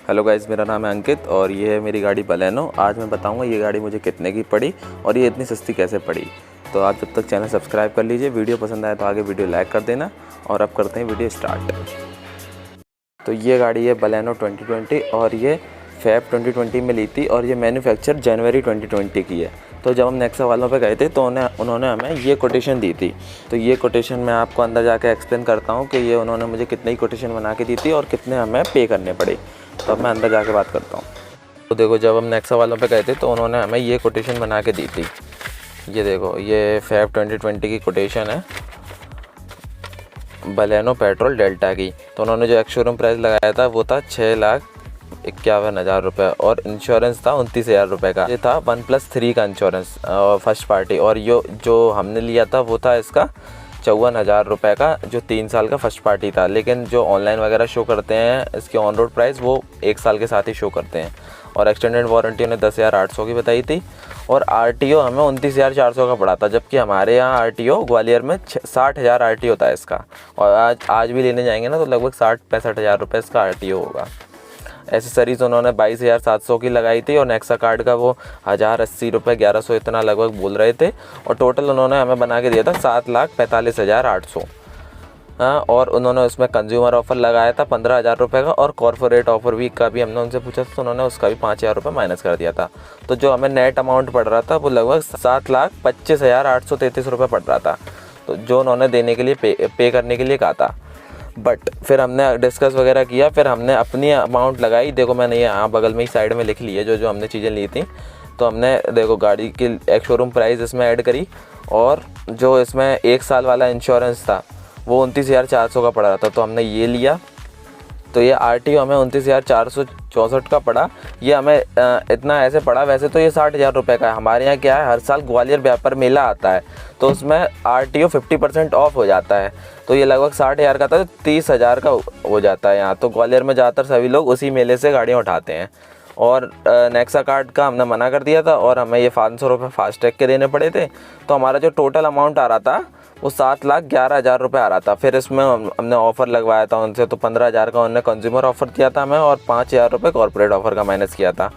Hello guys, मेरा नाम है अंकित और ये है मेरी गाड़ी बलेनो। आज मैं बताऊंगा ये गाड़ी मुझे कितने की पड़ी और ये इतनी सस्ती कैसे पड़ी। तो आप जब तक चैनल सब्सक्राइब कर लीजिए, वीडियो पसंद आए तो आगे वीडियो लाइक कर देना। और अब करते हैं वीडियो स्टार्ट। तो ये गाड़ी है बलेनो 2020 और ये फेब 2020 में ली थी और ये मैन्युफैक्चर जनवरी 2020 की है। तो जब हम नेक्सा वालों पे गए थे तो उन्होंने हमें ये कोटेशन दी थी। तो ये कोटेशन मैं आपको अंदर जाके एक्सप्लेन करता हूँ कि ये उन्होंने मुझे कितनी कोटेशन बना के दी थी और कितने हमें पे करने पड़े। तो अब मैं अंदर जाके बात करता हूँ। तो देखो, जब हम नेक्सा वालों पे गए थे तो उन्होंने हमें ये कोटेशन बना के दी थी। ये देखो, ये फेब 2020 की कोटेशन है बलेनो पेट्रोल डेल्टा की। तो उन्होंने जो एक्स शोरूम प्राइस लगाया था वो था 6,51,000 रुपये और इंश्योरेंस था 29,000 रुपये का। ये था 1+3 का इंश्योरेंस फर्स्ट पार्टी। और जो हमने लिया था वो था इसका 54,000 रुपये का, जो 3 साल का फर्स्ट पार्टी था। लेकिन जो ऑनलाइन वगैरह शो करते हैं इसके ऑन रोड प्राइस वो 1 साल के साथ ही शो करते हैं। और एक्सटेंडेड वारंटी उन्हें 10,800 की बताई थी और RTO हमें 29,400 का पड़ा था। जबकि हमारे यहाँ RTO ग्वालियर में 60,000 RTO था इसका। और आज भी लेने जाएंगे ना तो लगभग 60-65,000 रुपये इसका RTO होगा। एसेसरीज़ उन्होंने 22,700 की लगाई थी और नेक्सा कार्ड का वो 1,080 रुपये 1,100 इतना लगभग बोल रहे थे। और टोटल उन्होंने हमें बना के दिया था 7,45,800। हाँ, और उन्होंने उसमें कंज्यूमर ऑफ़र लगाया था 15,000 रुपये का और कॉर्पोरेट ऑफर वीक का भी हमने उनसे पूछा था तो उन्होंने उसका भी 5,000 रुपये माइनस कर दिया था। तो जो हमें नेट अमाउंट पड़ रहा था वो लगभग 7,25,833 रुपये पड़ रहा था। तो जो उन्होंने देने के लिए पे करने के लिए कहा था। बट फिर हमने डिस्कस वगैरह किया, फिर हमने अपनी अमाउंट लगाई। देखो, मैंने ये यहाँ बगल में ही साइड में लिख ली है जो हमने चीज़ें ली थी। तो हमने देखो गाड़ी की एक शोरूम प्राइस इसमें ऐड करी और जो इसमें 1 साल वाला इंश्योरेंस था वो 29,400 का पड़ रहा था। तो हमने ये लिया। तो ये RTO हमें 29,464 का पड़ा। ये हमें इतना ऐसे पड़ा। वैसे तो ये 60,000 रुपये का है। हमारे यहाँ क्या है, हर साल ग्वालियर व्यापार मेला आता है तो उसमें RTO 50% ऑफ हो जाता है। तो ये लगभग 60,000 का था, 30,000 का हो जाता है यहाँ। तो ग्वालियर में ज़्यादातर सभी लोग उसी मेले से गाड़ियाँ उठाते हैं। और नेक्सा कार्ड का हमने मना कर दिया था और हमें ये 500 रुपये फास्टैग के देने पड़े थे। तो हमारा जो टोटल अमाउंट आ रहा था वो 7,11,000 रुपये आ रहा था। फिर इसमें हमने ऑफ़र लगवाया था उनसे, तो 15,000 का उन्होंने कंज्यूमर ऑफ़र दिया था हमें और 5,000 रुपये कॉर्पोरेट ऑफ़र का माइनस किया था।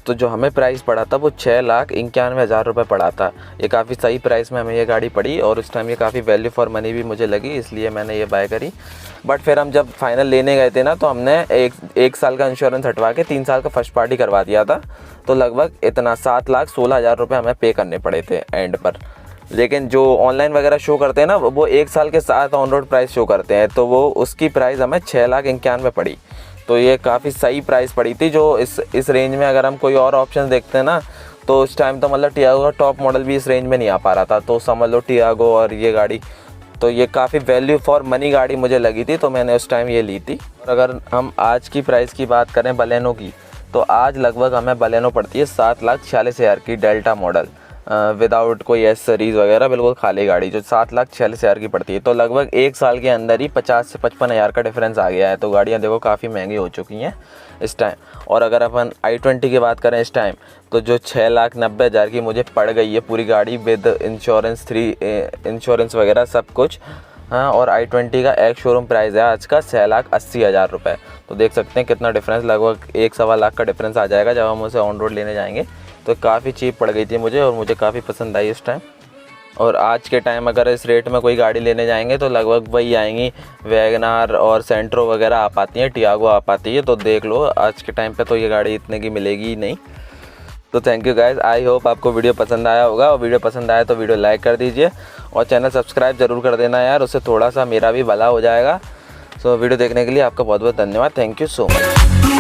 तो जो हमें प्राइस पड़ा था वो 6,91,000 रुपये पड़ा था। ये काफ़ी सही प्राइस में हमें ये गाड़ी पड़ी और उस टाइम ये काफ़ी वैल्यू फॉर मनी भी मुझे लगी, इसलिए मैंने ये बाय करी। बट फिर हम जब फाइनल लेने गए थे ना तो हमने एक साल का इंश्योरेंस हटवा के 3 साल का फर्स्ट पार्टी करवा दिया था। तो लगभग इतना 7,16,000 रुपये हमें पे करने पड़े थे एंड पर। लेकिन जो ऑनलाइन वगैरह शो करते हैं ना वो 1 साल के साथ ऑन रोड प्राइस शो करते हैं, तो वो उसकी प्राइस हमें 6,91,000 पड़ी। तो ये काफ़ी सही प्राइस पड़ी थी। जो इस रेंज में अगर हम कोई और ऑप्शन देखते हैं ना तो उस टाइम तो मतलब टियागो का टॉप मॉडल भी इस रेंज में नहीं आ पा रहा था। तो समझ लो टियागो और ये गाड़ी, तो ये काफ़ी वैल्यू फॉर मनी गाड़ी मुझे लगी थी, तो मैंने उस टाइम ये ली थी। और अगर हम आज की प्राइस की बात करें बलेनो की, तो आज लगभग हमें बलेनो पड़ती है 7,46,000 की डेल्टा मॉडल विदाउट कोई एसेसरीज़ वगैरह, बिल्कुल खाली गाड़ी, जो 7,46,000 की पड़ती है। तो लगभग 1 साल के अंदर ही 50 से 55,000 का डिफरेंस आ गया है। तो गाड़ियाँ देखो काफ़ी महंगी हो चुकी हैं इस टाइम। और अगर अपन i20 की बात करें इस टाइम, तो जो 6,90,000 की मुझे पड़ गई है पूरी गाड़ी विद इंश्योरेंस, 3 इंश्योरेंस वगैरह सब कुछ। हाँ, और i20 का एक शोरूम प्राइस है आज का 6,80,000 रुपये। तो देख सकते हैं कितना डिफरेंस, लगभग 1-1.25 लाख का डिफरेंस आ जाएगा जब हम उसे ऑन रोड लेने जाएंगे। तो काफ़ी चीप पड़ गई थी मुझे और मुझे काफ़ी पसंद आई इस टाइम। और आज के टाइम अगर इस रेट में कोई गाड़ी लेने जाएंगे तो लगभग वही आएंगी, वैगनार और सेंट्रो वगैरह आ पाती हैं, टियागो आ पाती है। तो देख लो आज के टाइम पे तो ये गाड़ी इतने की मिलेगी ही नहीं। तो thank you guys, I hope आपको वीडियो पसंद आया होगा। और वीडियो पसंद आया तो वीडियो लाइक कर दीजिए और चैनल सब्सक्राइब ज़रूर कर देना यार, उससे थोड़ा सा मेरा भी भला हो जाएगा। सो वीडियो देखने के लिए आपका बहुत बहुत धन्यवाद। Thank you so much.